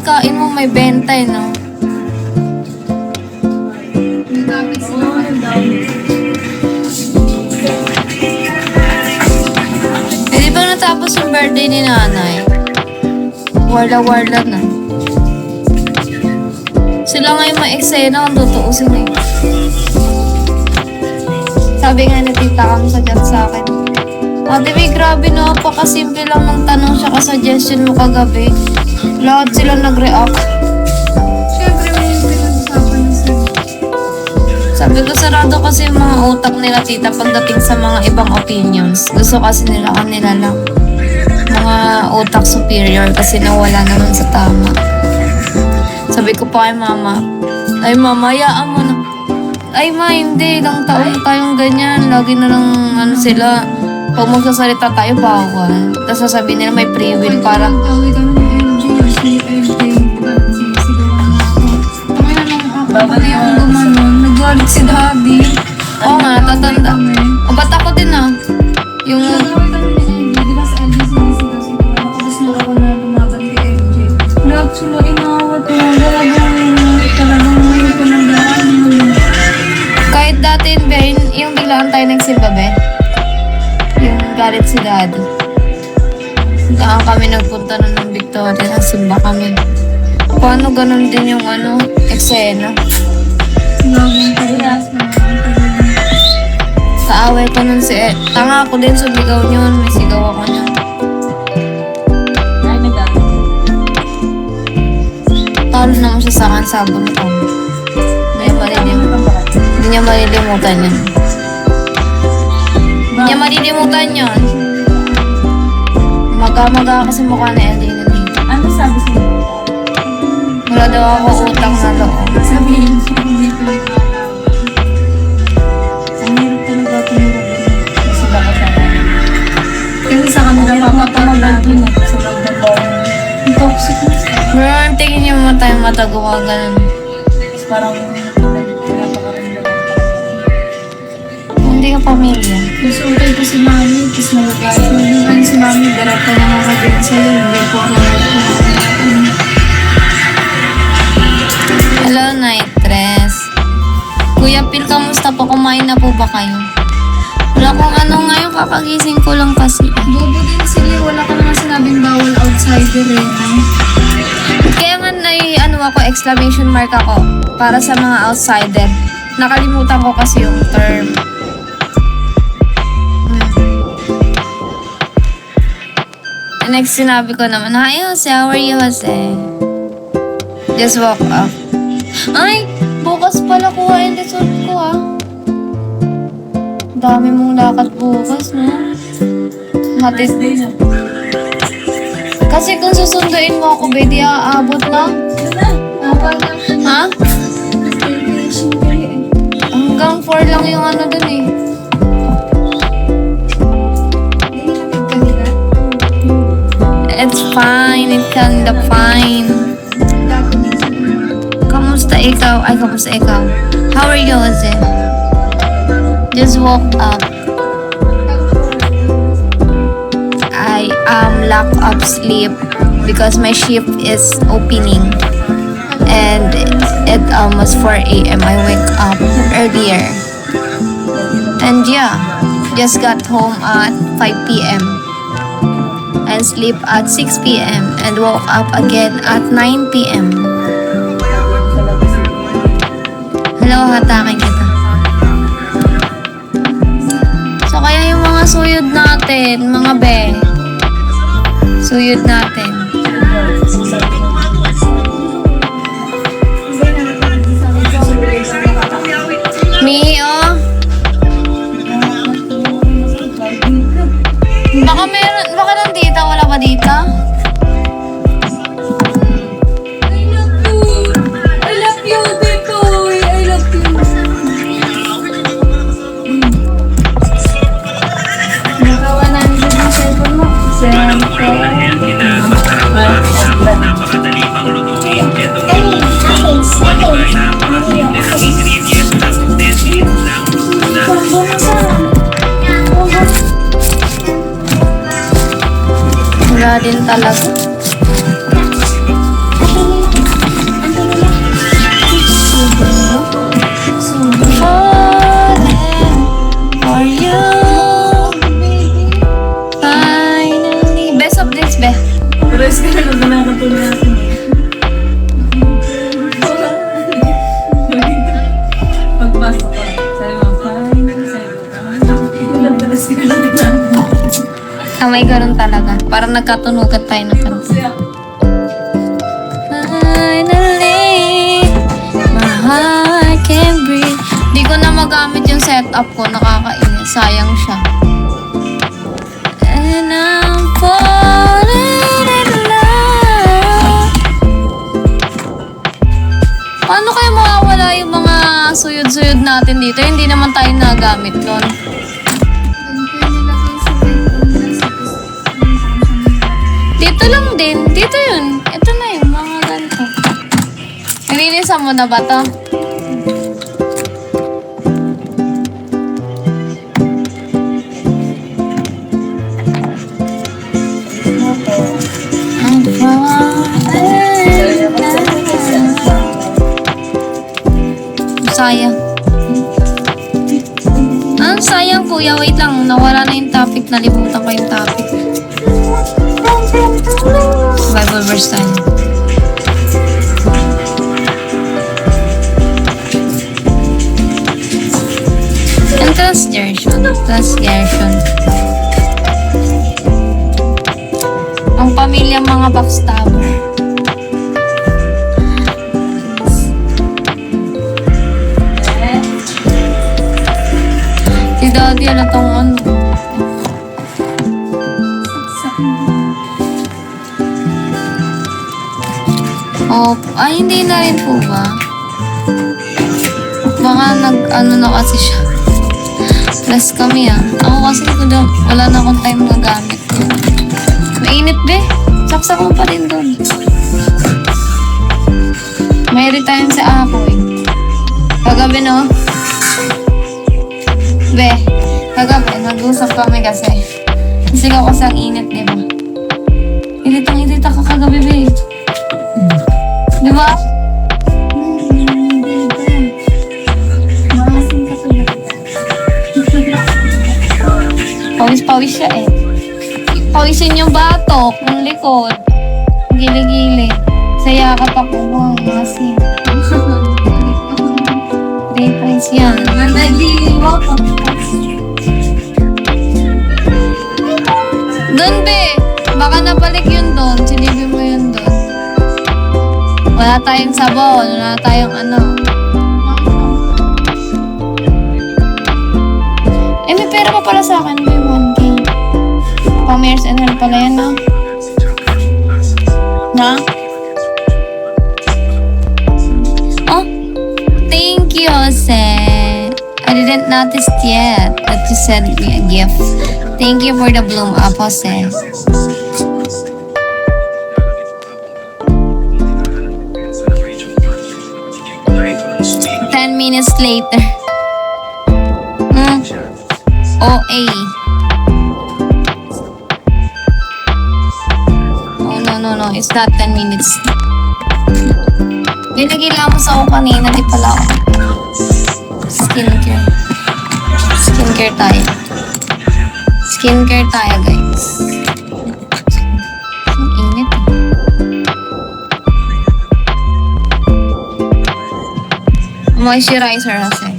pagkain mo may benta eh, no? Eh, di ba natapos yung birthday ni nanay? Warla-warla na. Sila nga yung ma-eksena kung tutuusin eh. Sabi nga ni Tita Cam sa chat sa akin, Ate May, grabe no, pakasimple lang ng tanong siya ka-suggestion mo kagabi. Lahat sila nag-react. Siyempre, may pinag-usapan na sila. Sabi ko, sarado kasi yung mga utak nila, tita, pagdating sa mga ibang opinions. Gusto kasi nila kanila lang. Mga utak superior kasi nawala naman sa tama. Sabi ko pa kay mama, ay mama, hayaan mo na. Ay ma, hindi. Ilang taon na tayong ganyan. Lagi na lang ano sila. Pag magsasalita tayo, bawal. Tapos sasabihin nila may free will para... Away kami ng MJ. Si MJ. Sisigawan na ako. Tangay na lang ako. Ano yung gumanon? Nagalit si daddy. Oo nga, tatanda. O, ba't ako din ah? Yung... Nagawin kami ni MJ. Di ba sa MJ sinisigaw-sigawan ako? Tapos ako na lumaban kay MJ. Lahat sila inawat mo. Talagang ngayon ko ng daan. Kahit dati yung biglaan tayo nagsimba, be. Yung galit si daddy. Saan kami nagpunta na ng Victoria, nagsimba kami. Paano ganun din yung ano, eksena? Laging parehas na. Kaaway ko nun si tanga ako din sumigaw yun. May sigaw ako niya. Talo naman siya sa akin, sabon ko. Hindi niya malilimutan yun. Hindi niya malilimutan yun. Maga-maga kasi mukha na Elena dito. Ano sabi sa'yo? Wala daw ako utang na loob. Sabihin siya, hindi ko yung ang hirap talaga tumulong. Kasi baka sa kasi sa kanila papapamag natin sa lagdabaw. Ang toxic na siya. Bro, tingin niyo mo tayo mataguwa ganun. Parang pinapakaramdaman. Hindi ka pamilya. Gusto okay ko si mami, tapos nagagalit mo. Yung si mami, darat ka na nakagalit sa'yo. Hindi po ako Hello, Nightress. Kuya Phil, kamusta po? Kumain na po ba kayo? Wala kong ano ngayon, kakagising ko lang kasi. bobo din sila. Wala ka naman sinabing bawal outsider eh. No? Kaya nga ano ako, exclamation mark ako para sa mga outsider. Nakalimutan ko kasi yung term. Next sinabi ko naman, hi Jose, how are you Jose? Just woke up. Ay, bukas pala kuha yung result ko ah. Dami mong lakad bukas, no? Hatid din. Kasi kung susunduin mo ako, be, di aabot na. Ha? Hanggang 4 lang yung ano dun eh. It's fine, it's kinda fine. Kamusta ikaw? Ay, kamusta ikaw? How are you, Jose? Just woke up. I lack of sleep because my shift is opening. And it almost 4 a.m. I wake up earlier. And yeah, just got home at 5 p.m. and sleep at 6 p.m. and woke up again at 9 p.m. Hello, hatakin kita. So kaya yung mga suyod natin, mga be, suyod natin. Mihi, oh. Baka nandito, wala ba dito? I love you, Bikoy. I love you. Nakawa na yung cellphone mo. Napakadali pang lutuin. Ito ingredients lang. 10 minutes lang. Wala din talaga. May ganun talaga. Parang nagkatunugan tayo ng kanta. Finally, my heart can breathe. Di ko na magamit yung setup ko. Nakakainis. Sayang siya. And I'm falling in love. Paano kayo mawawala yung mga suyod-suyod natin dito? Hindi naman tayo nagamit nun. Dito lang din. Dito yun. Ito na yung mga ganito. Nilinisan mo na ba to? I'm falling. Sayang. Sayang kuya. Wait lang. Nawala na yung topic. Nalimutan ko yung topic. Bible verse tayo. And transgression. Ang pamilya mga backstabber. Si Daddy, ala tong ano. Oh, ay hindi na rin po ba? Baka nag-ano na kasi siya. Stress kami ah. Ako kasi wala na akong time magamit. Mainit be. Saksak mo pa rin doon. May retime sa ako eh. Kagabi no? Be, kagabi nag-usap kami kasi. Kasi ako kasi ang init, di ba? Init ako kagabi be. Di ba? Pawis-pawis siya eh. Pawisin yung batok, yung likod. Gili-gili. Saya ka pa po. Wow, masin. Reference yan. Doon be! Baka nabalik yun doon. Sinibig mo yun doon. Wala tayong sabon. Wala tayong ano. Eh, may pera pa pala sa akin. May 1K. Pang-Mayors and Health pala yan, no? Na? Oh, thank you, Jose. I didn't notice yet that you sent me a gift. Thank you for the bloom up, Jose. 10 minutes later. OA. Oh, no. It's not 10 minutes. Binigila mo sa ako kanina. Di pala ako. Skincare. Skincare tayo. Skincare tayo, guys. Ang init eh. Moisturizer kasi.